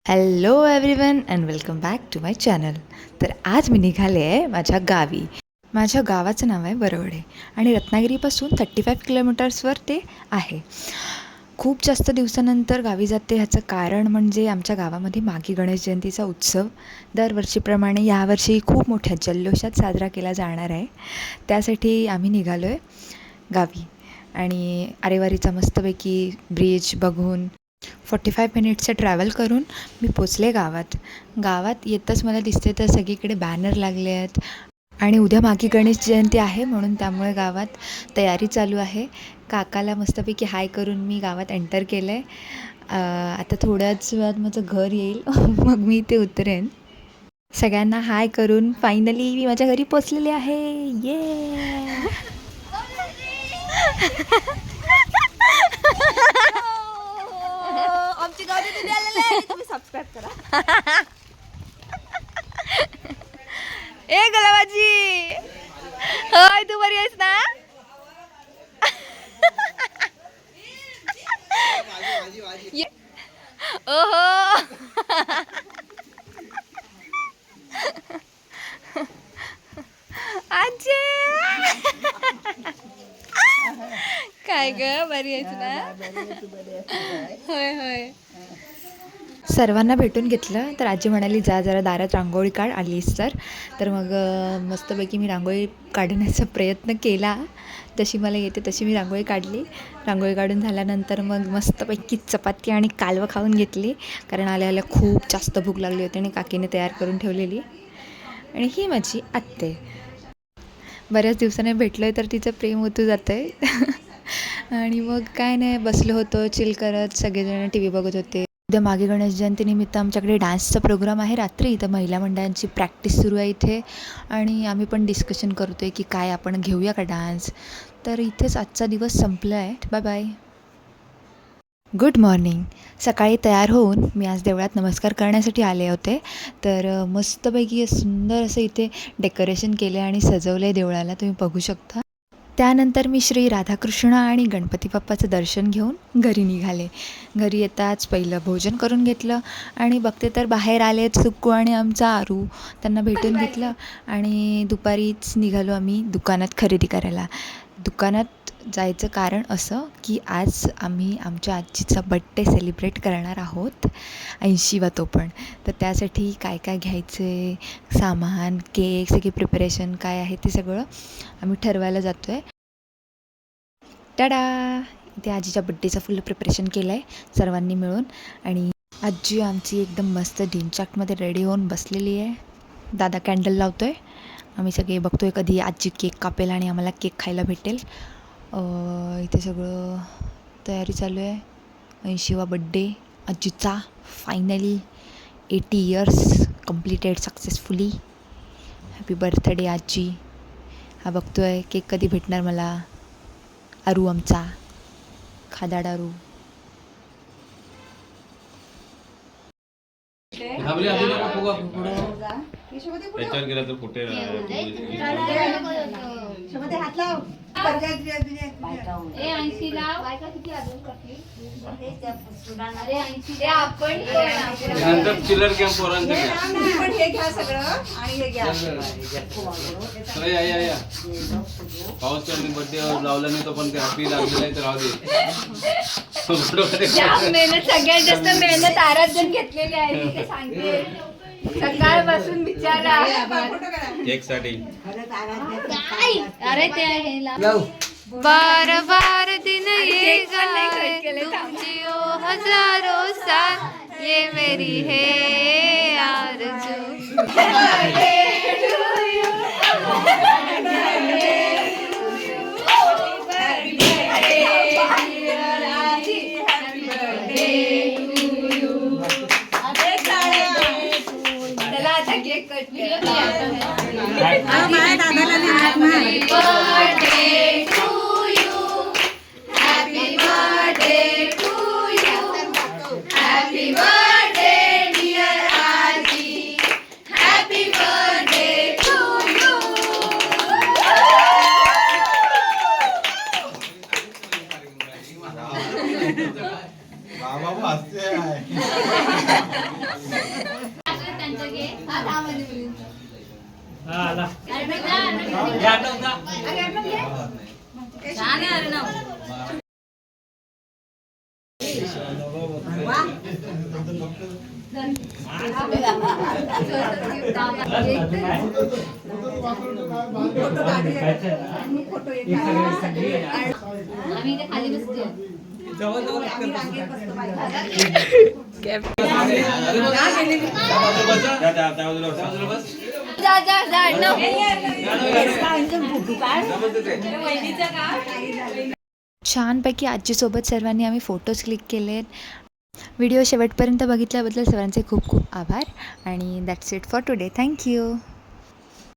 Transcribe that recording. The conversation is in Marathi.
Hello everyone and welcome back to my channel. तर आज मी निघाले आहे माझ्या गावी. माझ्या गावाचं नाव आहे वरवडे आणि रत्नागिरीपासून 35 किलोमीटर्सवर ते आहे. खूप जास्त दिवसानंतर गावी जाते. ह्याचं कारण म्हणजे आमच्या गावामध्ये मागी गणेश जयंतीचा उत्सव दरवर्षीप्रमाणे यावर्षी खूप मोठ्या जल्लोषात साजरा केला जाणार आहे. त्यासाठी आम्ही निघालो आहे गावी आणि आरेवारीचा मस्तपैकी ब्रिज बघून 45 मिनिट्सचं ट्रॅव्हल करून मी पोचले गावात. गावात येतच मला दिसते तर सगळीकडे बॅनर लागले आहेत आणि उद्या मागी गणेश जयंती आहे म्हणून त्यामुळे गावात तयारी चालू आहे. काकाला मस्तपैकी हाय करून मी गावात एंटर केलं आहे. आता थोड्याच वेळात माझं घर येईल मग मी इथे उतरेन. सगळ्यांना हाय करून फायनली मी माझ्या घरी पोचलेले आहे. ये आमची गाडी तुम्ही आलेले आहे, तुम्ही सबस्क्राईब करा. ए गलाबाजी, होय तू बरी आहेस ना? ओहो आजी, काय ग बरी आहेस ना? होय होय. सर्वांना भेटून घेतलं तर आजी म्हणाली जा जरा दारात रांगोळी काढ आलीस तर मग मस्तपैकी मी रांगोळी काढण्याचा प्रयत्न केला. जशी मला येते तशी मी रांगोळी काढली. रांगोळी काढून झाल्यानंतर मग मस्तपैकी चपाती आणि कालवं खाऊन घेतली कारण आल्या आल्या खूप जास्त भूक लागली होती आणि काकीने तयार करून ठेवलेली. आणि ही माझी आत्ते. बऱ्याच दिवसाने भेटलो आहे तर तिचं प्रेम ओतू जातं आहे. आणि मग काय नाही, बसलो होतो चिल करत, सगळेजण टी व्ही बघत होते. उद्या मागे गणेश जयंतीनिमित्त आमच्याकडे डान्सचा प्रोग्राम आहे रात्री. इथं महिला मंडळांची प्रॅक्टिस सुरू आहे इथे आणि आम्ही पण डिस्कशन करतो आहे की काय आपण घेऊया का डान्स. तर इथेच आजचा दिवस संपला आहे. Bye bye. Good morning. सकाळी तयार होऊन मी आज देवळात नमस्कार करण्यासाठी आले होते. तर मस्तपैकी सुंदर असं इथे डेकोरेशन केलं आहे आणि सजवलं आहे देवळाला, तुम्ही बघू शकता. त्यानंतर मी श्री राधाकृष्ण आणि गणपती बाप्पाचं दर्शन घेऊन घरी निघाले. घरी येताच पहिलं भोजन करून घेतलं आणि बघते तर बाहेर आले सुक्कू आणि आमचा आरू. त्यांना भेटून घेतलं आणि दुपारीच निघालो आम्ही दुकानात खरेदी करायला. दुकानात जायचं कारण असं की आज आम्ही आमच्या आजीचा बड्डे सेलिब्रेट करणार आहोत, 80वा तो पण. तर त्यासाठी काय काय घ्यायचं आहे, सामान, केक, सगळी प्रिपरेशन काय आहे ते सगळं आम्ही ठरवायला जातो आहे. टाडा, इथे आजीच्या बड्डेचं फुल प्रिपरेशन केलं आहे सर्वांनी मिळून. आणि आजी आमची एकदम मस्त डिंचाकमध्ये रेडी होऊन बसलेली आहे. दादा कॅन्डल लावतो आहे. आम्ही सगळे बघतो आहे कधी आजी केक कापेल आणि आम्हाला केक खायला भेटेल. इथे सगळं तयारी चालू आहे. 80वा बड्डे आजीचा, finally 80 years completed successfully. Happy birthday आजी. हा बघतो आहे केक कधी भेटणार मला. आरू आमचा खादाड आरू. त्याच्यावर गेला तर कुठे हात लाव. चिल्लर घ्या पोरांचं हे घ्या सगळं आणि हे घ्या. या पाऊस बड्डे लावला नाही तो पण ते हॅपी लागलेला आहे तर राहू दे. मेहनत, सगळ्यात जास्त मेहनत आराधन घेतलेली आहे मी ते सांगते. सकाळपासून बिचारा केक साठी अरे ते आहे बार बार दिन ये जियो हजारों साल ये मेरी है आरज़ू. त्याला आता केक कट बाबा छान आहे अर्णव. आम्ही इथे खाली बसतोय. जा जा जा अर्णव. छानपैकी आजीसोबत सर्वांनी आम्ही फोटोज क्लिक केलेत. व्हिडिओ शेवटपर्यंत बघितल्याबद्दल सर्वांचे खूप खूप आभार आणि that's it for today. Thank you.